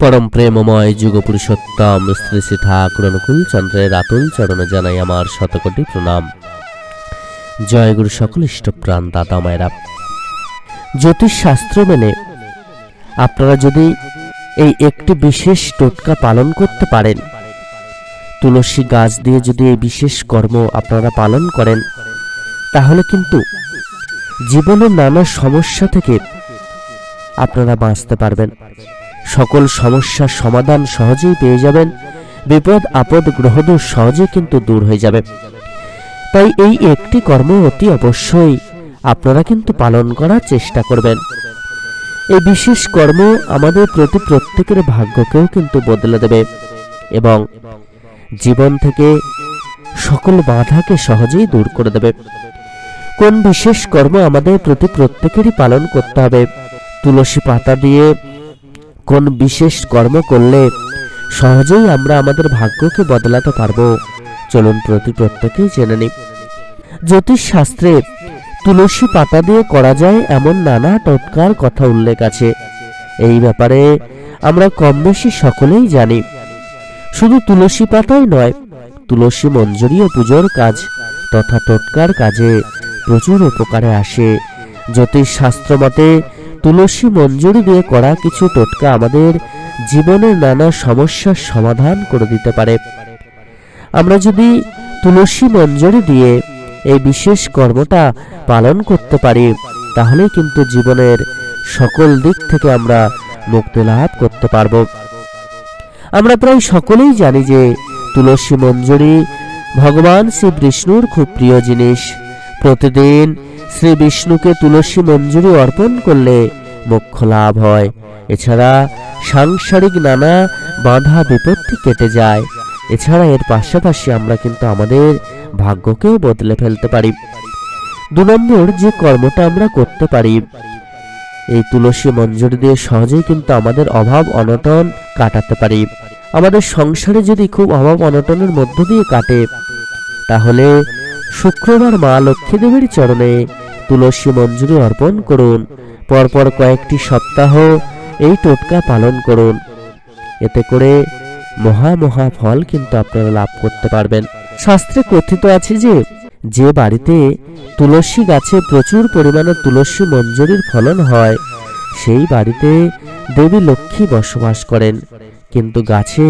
परम प्रेममय जुग पुरुषोत्तम श्री श्री ठाकुर अनुकूल चंद्रेर आतुल चरणे जानाई आमार शतकोटी प्रणाम। जय गुरु सकल इष्टप्राण दाता मायेरा। ज्योतिष शास्त्र मेने आपनारा यदि এই একটি বিশেষ টোটকা পালন করতে পারেন, তুলসী গাছ দিয়ে যদি এই বিশেষ কর্ম আপনারা পালন করেন, তাহলে কিন্তু জীবনের নানা সমস্যা থেকে আপনারা বাঁচতে পারবেন। সকল সমস্যার সমাধান সহজেই পেয়ে যাবেন। বিপদ আপদ গ্রহদোষ সহজেই কিন্তু দূর হয়ে যাবে। তাই এই একটি কর্ম অতি অবশ্যই আপনারা কিন্তু পালন করার চেষ্টা করবেন। এই বিশেষ কর্ম আমাদের প্রত্যেকের ভাগ্যকেও কিন্তু বদলে দেবে এবং জীবন থেকে সকল বাধাকে সহজেই দূর করে দেবে। কোন বিশেষ কর্ম আমাদের প্রত্যেকেরই পালন করতে হবে? তুলসী পাতা দিয়ে কোন বিশেষ কর্ম করলে সহজেই আমরা আমাদের ভাগ্যকে বদলাতে পারবো, চলুন প্রত্যেকেই জেনে নিই। জ্যোতিষ শাস্ত্রে তুলসী পাতা দিয়ে করা যায় এমন নানা টোটকার কথা উল্লেখ আছে। এই ব্যাপারে আমরা কম বেশি সকলেই জানি। শুধু তুলসী পাতাই নয়, তুলসী মঞ্জুরিও পুজোর কাজ তথা টোটকার কাজে প্রচুর উপকারে আসে। জ্যোতিষ শাস্ত্র মতে তুলসী মঞ্জুরি দিয়ে করা কিছু টোটকা আমাদের জীবনের নানা সমস্যার সমাধান করে দিতে পারে। আমরা যদি তুলসী মঞ্জুরি দিয়ে এই বিশেষ কর্মটা পালন করতে পারি, তাহলে কিন্তু জীবনের সকল দিক থেকে আমরা মুক্তি লাভ করতে পারব। আমরা প্রায় সকলেই জানি যে তুলসী মঞ্জুরি ভগবান শ্রী বিষ্ণুর খুব প্রিয় জিনিস। প্রতিদিন শ্রী বিষ্ণুকে তুলসী মঞ্জুরি অর্পণ করলে মোক্ষ লাভ হয়। এছাড়া সাংসারিক নানা বাধা বিপত্তি কেটে যায়। এছাড়া এর পাশাপাশি আমরা কিন্তু আমাদের ভাগ্যকেও বদলে ফেলতে পারি। 2 নম্বর যে কর্মটা আমরা করতে পারি, এই তুলসী মঞ্জুরি দিয়ে সহজেই কিন্তু আমাদের অভাব অনটন কাটাতে পারি। আমাদের সংসারে যদি খুব অভাব অনটনের মধ্য দিয়ে কাটে, তাহলে শুক্রবার মা লক্ষ্মী দেবীর চরণে তুলসী মঞ্জুরি অর্পণ করুন। পরপর কয়েকটি সপ্তাহ এই টোটকা পালন করুন। এতে করে মহা ফল কিন্তু আপনারা লাভ করতে পারবেন। শাস্ত্রে কথিত আছে যে যে বাড়িতে তুলসী গাছে প্রচুর পরিমাণে তুলসী মঞ্জুরির ফলন হয়, সেই বাড়িতে দেবী লক্ষ্মী বসবাস করেন। কিন্তু গাছে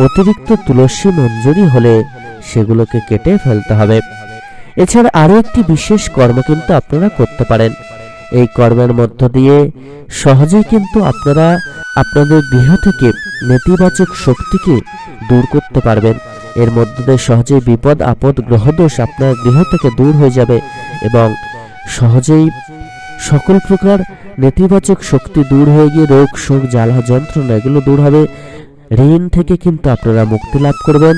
অতিরিক্ত তুলসী মঞ্জুরি হলে সেগুলোকে কেটে ফেলতে হবে। এছাড়া আরো একটি বিশেষ কর্ম কিন্তু আপনারা করতে পারেন। এই কর্মের মধ্য দিয়ে সহজেই কিন্তু আপনারা আপনাদের গৃহ থেকে নেতিবাচক শক্তিকে দূর করতে পারবেন। এর মধ্য দিয়ে সহজেই বিপদ আপদ গ্রহদোষ আপনার গৃহ থেকে দূর হয়ে যাবে এবং সহজেই সকল প্রকার নেতিবাচক শক্তি দূর হয়ে গিয়ে রোগ শোক জ্বালা যন্ত্রণা এগুলো দূর হবে। ঋণ থেকে কিন্তু আপনারা মুক্তি লাভ করবেন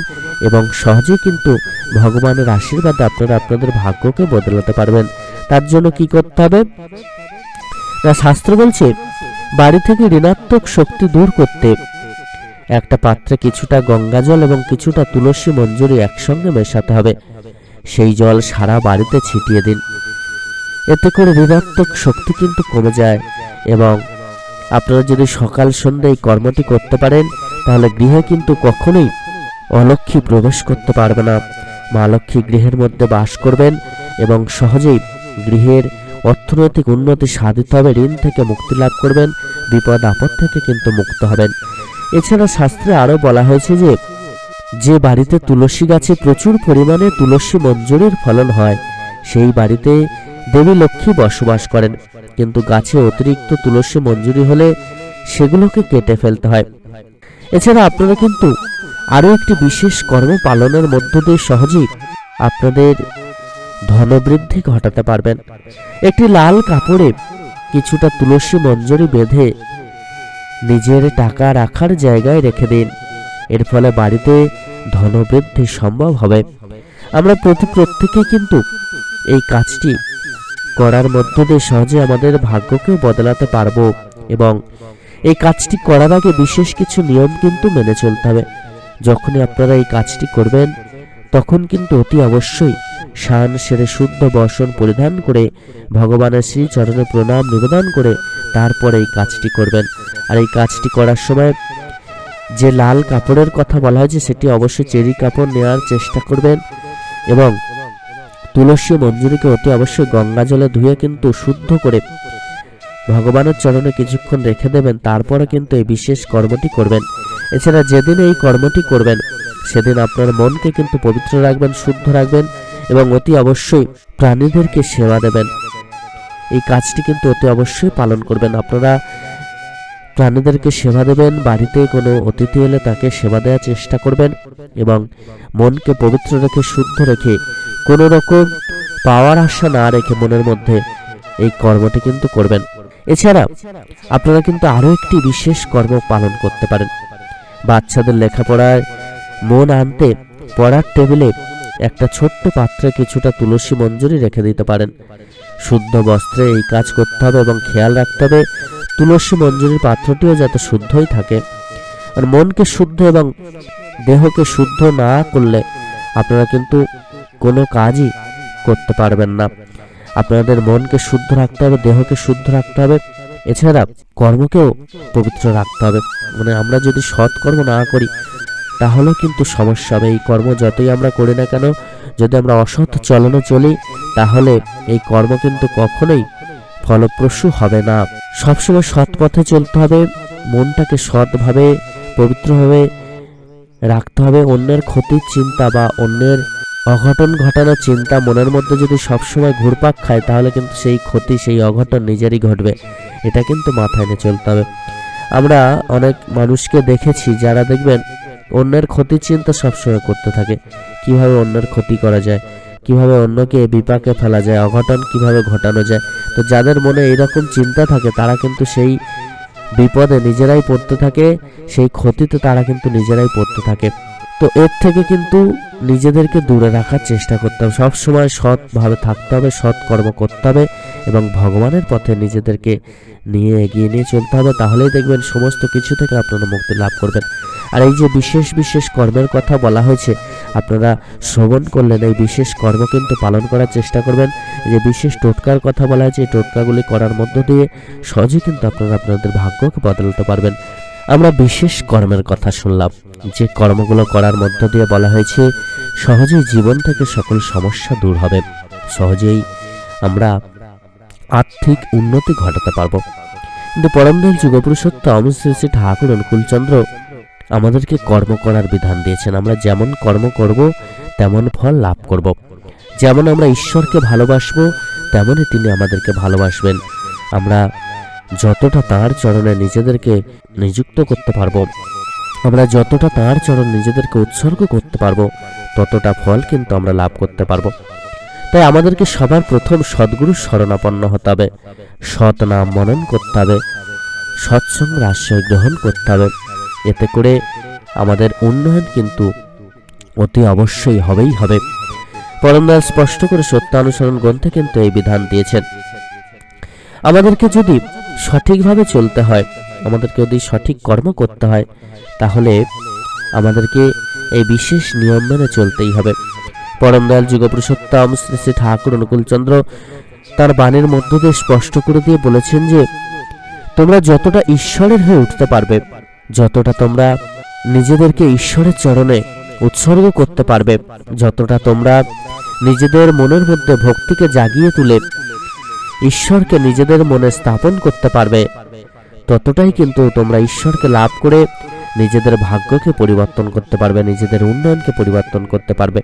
এবং সহজেই কিন্তু ভগবানের আশীর্বাদে আপনারা আপনাদের ভাগ্যকে বদলাতে পারবেন। তার জন্য কি করতে হবে? না, শাস্ত্র বলছে বাড়ি থেকে ঋণাত্মক শক্তি দূর করতে একটা পাত্রে কিছুটা গঙ্গা জল এবং কিছুটা তুলসী মঞ্জুরি একসঙ্গে মেশাতে হবে। সেই জল সারা বাড়িতে ছিটিয়ে দিন। এতে করে ঋণাত্মক শক্তি কিন্তু কমে যায় এবং আপনারা যদি সকাল সন্ধ্যা এই কর্মটি করতে পারেন, তাহলে গৃহে কিন্তু কখনোই অলক্ষ্মী প্রবেশ করতে পারবে না। মা লক্ষ্মী গৃহের মধ্যে বাস করবেন এবং সহজেই গৃহের অর্থনৈতিক উন্নতি সাধিত হবে। ঋণ থেকে মুক্তি লাভ করবেন, বিপদ আপদ থেকে কিন্তু মুক্ত হবেন। এছাড়া শাস্ত্রে আরো বলা হয়েছে যে যে বাড়িতে তুলসী গাছে প্রচুর পরিমাণে তুলসী মঞ্জুরির ফলন হয়, সেই বাড়িতে দেবী লক্ষ্মী বসবাস করেন। কিন্তু গাছে অতিরিক্ত তুলসী মঞ্জুরি হলে সেগুলোকে কেটে ফেলতে হয়। এছাড়া আপনারা কিন্তু আরো একটি বিশেষ কর্ম পালনের মধ্য দিয়ে সহজেই আপনাদের ধনবৃদ্ধি ঘটাতে পারবেন। একটি লাল কাপড়ে কিছুটা তুলসী মঞ্জুরি বেঁধে নিজের টাকা রাখার জায়গায় রেখে দিন। এর ফলে বাড়িতে ধনবৃদ্ধি সম্ভব হবে। আমরা প্রত্যেকে কিন্তু এই কাজটি করার মধ্য দিয়ে সহজে আমাদের ভাগ্যকে বদলাতে পারবো এবং এই কাজটি করার আগে বিশেষ কিছু নিয়ম কিন্তু মেনে চলতে হবে। যখনই আপনারা এই কাজটি করবেন, তখন কিন্তু অতি অবশ্যই শান সেরে শুদ্ধ বসন পরিধান করে ভগবানের শ্রী চরণে প্রণাম নিবেদন করে তারপরে এই কাজটি করবেন। আর এই কাজটি করার সময় যে লাল কাপড়ের কথা বলা হয়েছে সেটি অবশ্যই চেরি কাপড় নেওয়ার চেষ্টা করবেন এবং তুলসী মঞ্জুরিকে অতি অবশ্যই গঙ্গা জলে ধুয়ে কিন্তু শুদ্ধ করে ভগবানের চরণে কিছুক্ষণ রেখে দেবেন, তারপরে কিন্তু এই বিশেষ কর্মটি করবেন। এছাড়া যেদিন এই কর্মটি করবেন সেদিন আপনার মনকে কিন্তু পবিত্র রাখবেন, শুদ্ধ রাখবেন এবং অতি অবশ্যই প্রাণীদেরকে সেবা দেবেন। এই কাজটি কিন্তু অতি অবশ্যই পালন করবেন। আপনারা প্রাণীদেরকে সেবা দেবেন, বাড়িতে কোনো অতিথি এলে তাকে সেবা দেওয়ার চেষ্টা করবেন এবং মনকে পবিত্র রেখে শুদ্ধ রেখে কোনো রকম পাওয়ার আশা না রেখে মনের মধ্যে এই কর্মটি কিন্তু করবেন। এছাড়া আপনারা কিন্তু আরো একটি বিশেষ কর্ম পালন করতে পারেন। বাচ্চাদের লেখাপড়ায় মন আনতে পড়ার টেবিলে একটা ছোট্ট পাত্রে কিছুটা তুলসী মঞ্জুরি রেখে দিতে পারেন। শুদ্ধ বস্ত্রে এই কাজ করতে হবে এবং খেয়াল রাখতে হবে তুলসী মঞ্জুরির পাত্রটিও যাতে শুদ্ধই থাকে। আর মনকে শুদ্ধ এবং দেহকে শুদ্ধ না করলে আপনারা কিন্তু কোনো কাজই করতে পারবেন না। আপনাদের মনকে শুদ্ধ রাখতে হবে, দেহকে শুদ্ধ রাখতে হবে, এছাড়া কর্মকেও পবিত্র রাখতে হবে। মানে আমরা যদি সৎ কর্ম না করি তাহলেও কিন্তু সমস্যা হবে। এই কর্ম যতই আমরা করি না কেন, যদি আমরা অসৎ চলনে চলি তাহলে এই কর্ম কিন্তু কখনোই ফলপ্রসূ হবে না। সবসময় সৎ পথে চলতে হবে, মনটাকে সৎভাবে পবিত্রভাবে রাখতে হবে। অন্যের ক্ষতির চিন্তা বা অন্যের অঘটন ঘটানোর চিন্তা মনের মধ্যে যদি সবসময় ঘুরপাক খায় তাহলে কিন্তু সেই ক্ষতি, সেই অঘটন নিজেরই ঘটবে। এটা কিন্তু মাথায় নিয়ে চলতে হবে। আমরা অনেক মানুষকে দেখেছি যারা দেখবেন অন্যের ক্ষতির চিন্তা সবসময় করতে থাকে, কিভাবে অন্যের ক্ষতি করা যায়, কিভাবে অন্যকে বিপাকে ফেলা যায়, অঘটন কিভাবে ঘটানো যায়। তো যাদের মনে এইরকম চিন্তা থাকে তারা কিন্তু সেই বিপদে নিজেরাই পড়তে থাকে, সেই ক্ষতিতে তারা কিন্তু নিজেরাই পড়তে থাকে। তো এর থেকে কিন্তু নিজেদেরকে দূরে রাখার চেষ্টা করতে হবে। সবসময় সৎভাবে থাকতে হবে, সৎ কর্ম করতে হবে এবং ভগবানের পথে নিজেদেরকে নিয়ে এগিয়ে নিয়ে চলতে হবে। তাহলেই দেখবেন সমস্ত কিছু থেকে আপনারা মুক্তি লাভ করবেন। আর এই যে বিশেষ বিশেষ কর্মের কথা বলা হয়েছে আপনারা শ্রবণ করলেন, এই বিশেষ কর্ম কিন্তু পালন করার চেষ্টা করবেন। এই যে বিশেষ টোটকার কথা বলা হয়েছে এই টোটকাগুলি করার মধ্য দিয়ে সহজেই কিন্তু আপনারা আপনাদের ভাগ্যকে বদলাতে পারবেন। আমরা বিশেষ কর্মের কথা শুনলাম, যে কর্মগুলো করার মধ্য দিয়ে বলা হয়েছে সহজেই জীবন থেকে সকল সমস্যা দূর হবে, সহজেই আমরা আর্থিক উন্নতি ঘটাতে পারবো। কিন্তু পরমদয়াল যুগপুরুষোত্তম শ্রী শ্রী ঠাকুর অনুকূলচন্দ্র আমাদেরকে কর্ম করার বিধান দিয়েছেন। আমরা যেমন কর্ম করব তেমন ফল লাভ করব। যেমন আমরা ঈশ্বরকে ভালোবাসবো তেমনই তিনি আমাদেরকে ভালোবাসবেন। আমরা যতটা তাঁর চরণে নিজেদেরকে নিযুক্ত করতে পারবো, আমরা যতটা তাঁর চরণ নিজেদেরকে উৎসর্গ করতে পারবো ততটা ফল কিন্তু আমরা লাভ করতে পারবো। তাই আমাদেরকে সবার প্রথম সদ্গুরুর শরণাপন্ন হতে হবে, সৎ নাম মনন করতে হবে, সৎসঙ্গের আশ্রয় গ্রহণ করতে হবে। এতে করে আমাদের উন্নয়ন কিন্তু অতি অবশ্যই হবেই হবে। পরমদয়াল স্পষ্ট করে সত্যানুসরণ গ্রন্থে কিন্তু এই বিধান দিয়েছেন। আমাদেরকে যদি সঠিকভাবে চলতে হয়, আমাদেরকে যদি সঠিক কর্ম করতে হয় তাহলে আমাদেরকে এই বিশেষ নিয়ম মেনে চলতেই হবে। পরমদয়াল যুগপুরুষোত্তম শ্রী শ্রী ঠাকুর অনুকূলচন্দ্র তার বাণীর মধ্য দিয়ে স্পষ্ট করে দিয়ে বলেছেন যে তোমরা যতটা ঈশ্বরের হয়ে উঠতে পারবে, যতটা তোমরা নিজেদেরকে ঈশ্বরের চরণে উৎসর্গ করতে পারবে, যতটা তোমরা নিজেদের মনের মধ্যে ভক্তিকে জাগিয়ে তুলে ঈশ্বরকে নিজেদের মনে স্থাপন করতে পারবে, ততটাই কিন্তু তোমরা ঈশ্বরকে লাভ করে নিজেদের ভাগ্যকে পরিবর্তন করতে পারবে, নিজেদের উন্নয়নকে পরিবর্তন করতে পারবে।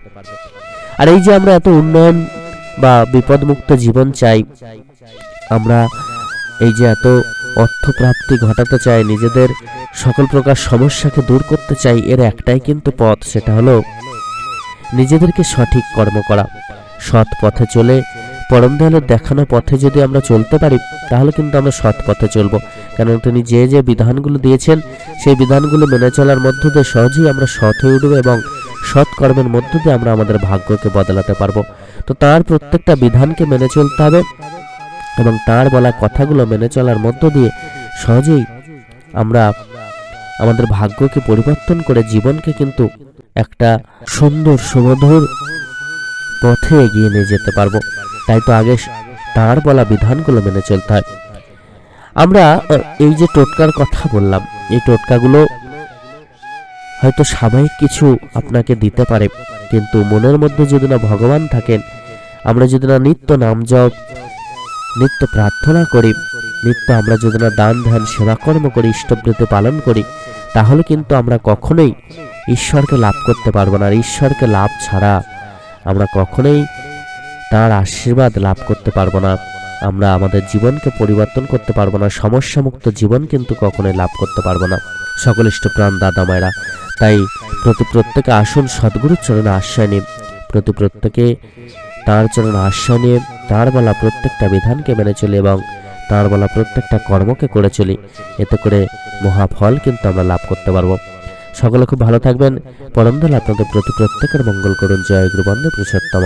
আর এই যে আমরা এত উন্নয়ন বা বিপদমুক্ত জীবন চাই, আমরা এই যে এত অর্থপ্রাপ্তি ঘটাতে চাই, নিজেদের সকল প্রকার সমস্যাকে দূর করতে চাই, এর একটাই কিন্তু পথ, সেটা হলো নিজেদেরকে সঠিক কর্ম করা, সৎ পথে চলে পরমদয়ালের দেখানো পথে যদি আমরা চলতে পারি তাহলে কিন্তু আমরা সৎ পথে চলবো। কারণ তিনি যে যে বিধানগুলো দিয়েছেন সেই বিধানগুলো মেনে চলার মধ্য দিয়ে সহজেই আমরা সৎ হয়ে উঠবো এবং সৎ কর্মের মধ্য দিয়ে আমরা আমাদের ভাগ্যকে বদলাতে পারবো। তো তার প্রত্যেকটা বিধানকে মেনে চলতে হবে এবং তার বলা কথাগুলো মেনে চলার মধ্য দিয়ে সহজেই আমরা আমাদের ভাগ্যকে পরিবর্তন করে জীবনকে কিন্তু একটা সুন্দর সুমধুর পথে এগিয়ে নিয়ে যেতে পারবো। তাই তো আগে তার বলা বিধানগুলো মেনে চলতে হয়। আমরা এই যে টোটকার কথা বললাম, এই টোটকাগুলো হয়তো সাময়িক কিছু আপনাকে দিতে পারে, কিন্তু মনের মধ্যে যদি না ভগবান থাকেন, আমরা যদি না নিত্য নাম জপ, নিত্য প্রার্থনা করি, নিত্য আমরা যদি না দান ধ্যান সেবাকর্ম করি, ইষ্টব্রত পালন করি, তাহলে কিন্তু আমরা কখনোই ঈশ্বরকে লাভ করতে পারবো না। আর ঈশ্বরকে লাভ ছাড়া আমরা কখনোই তার আশীর্বাদ লাভ করতে পারবো না। আমরা আমাদের জীবনকে পরিবর্তন করতে পারবো না, সমস্যামুক্ত জীবন কিন্তু কখনোই লাভ করতে পারবো না। সকল ইষ্টপ্রাণ দাদা মায়েরা, তাই প্রত্যেকে আসুন সদ্গুরুর চরণে আশ্রয় নিন, প্রত্যেকে তার চরণে আশ্রয় নিয়ে তার বলা প্রত্যেকটা বিধানকে মেনে চলি এবং তার বলা প্রত্যেকটা কর্মকে করে চলি। এতে করে মহাফল কিন্তু আমরা লাভ করতে পারবো। সকলে খুব ভালো থাকবেন। পরম দয়াল আপনাদের প্রত্যেকের মঙ্গল করুন। জয় গুরু বন্দে পুরুষোত্তম।